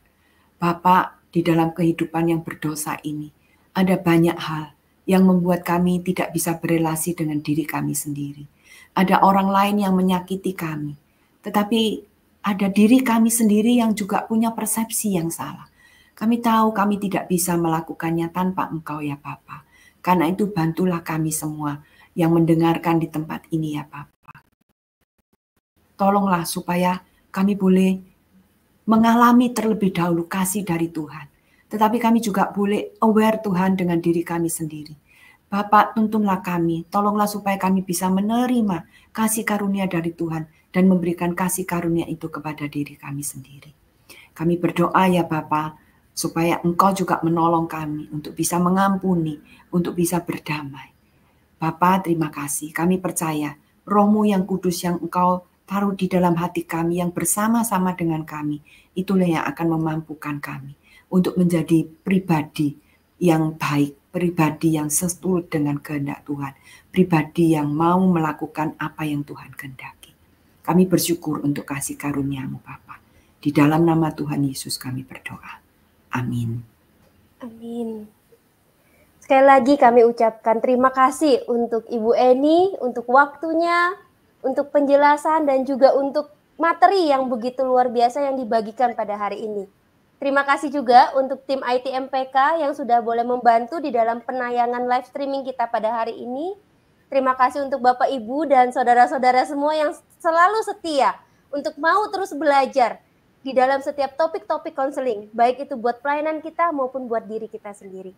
Bapak, di dalam kehidupan yang berdosa ini ada banyak hal yang membuat kami tidak bisa berelasi dengan diri kami sendiri. Ada orang lain yang menyakiti kami, tetapi ada diri kami sendiri yang juga punya persepsi yang salah. Kami tahu kami tidak bisa melakukannya tanpa Engkau ya Bapa. Karena itu bantulah kami semua yang mendengarkan di tempat ini ya Bapa. Tolonglah supaya kami boleh mengalami terlebih dahulu kasih dari Tuhan. Tetapi kami juga boleh aware Tuhan dengan diri kami sendiri. Bapak, tuntunlah kami, tolonglah supaya kami bisa menerima kasih karunia dari Tuhan dan memberikan kasih karunia itu kepada diri kami sendiri. Kami berdoa ya Bapa, supaya Engkau juga menolong kami untuk bisa mengampuni, untuk bisa berdamai. Bapa, terima kasih. Kami percaya Roh-Mu yang kudus yang Engkau taruh di dalam hati kami yang bersama-sama dengan kami, itulah yang akan memampukan kami untuk menjadi pribadi yang baik, pribadi yang seturut dengan kehendak Tuhan, pribadi yang mau melakukan apa yang Tuhan kehendaki. Kami bersyukur untuk kasih karunia-Mu Bapa. Di dalam nama Tuhan Yesus kami berdoa. Amin. Amin. Sekali lagi kami ucapkan terima kasih untuk Ibu Eni, untuk waktunya, untuk penjelasan dan juga untuk materi yang begitu luar biasa yang dibagikan pada hari ini. Terima kasih juga untuk tim IT MPK yang sudah boleh membantu di dalam penayangan live streaming kita pada hari ini. Terima kasih untuk Bapak Ibu dan saudara-saudara semua yang selalu setia untuk mau terus belajar di dalam setiap topik-topik konseling, baik itu buat pelayanan kita maupun buat diri kita sendiri.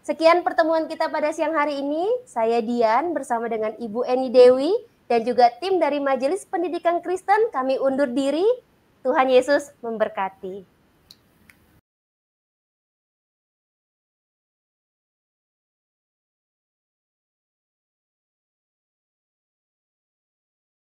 Sekian pertemuan kita pada siang hari ini. Saya Dian bersama dengan Ibu Eni Dewi dan juga tim dari Majelis Pendidikan Kristen, kami undur diri. Tuhan Yesus memberkati.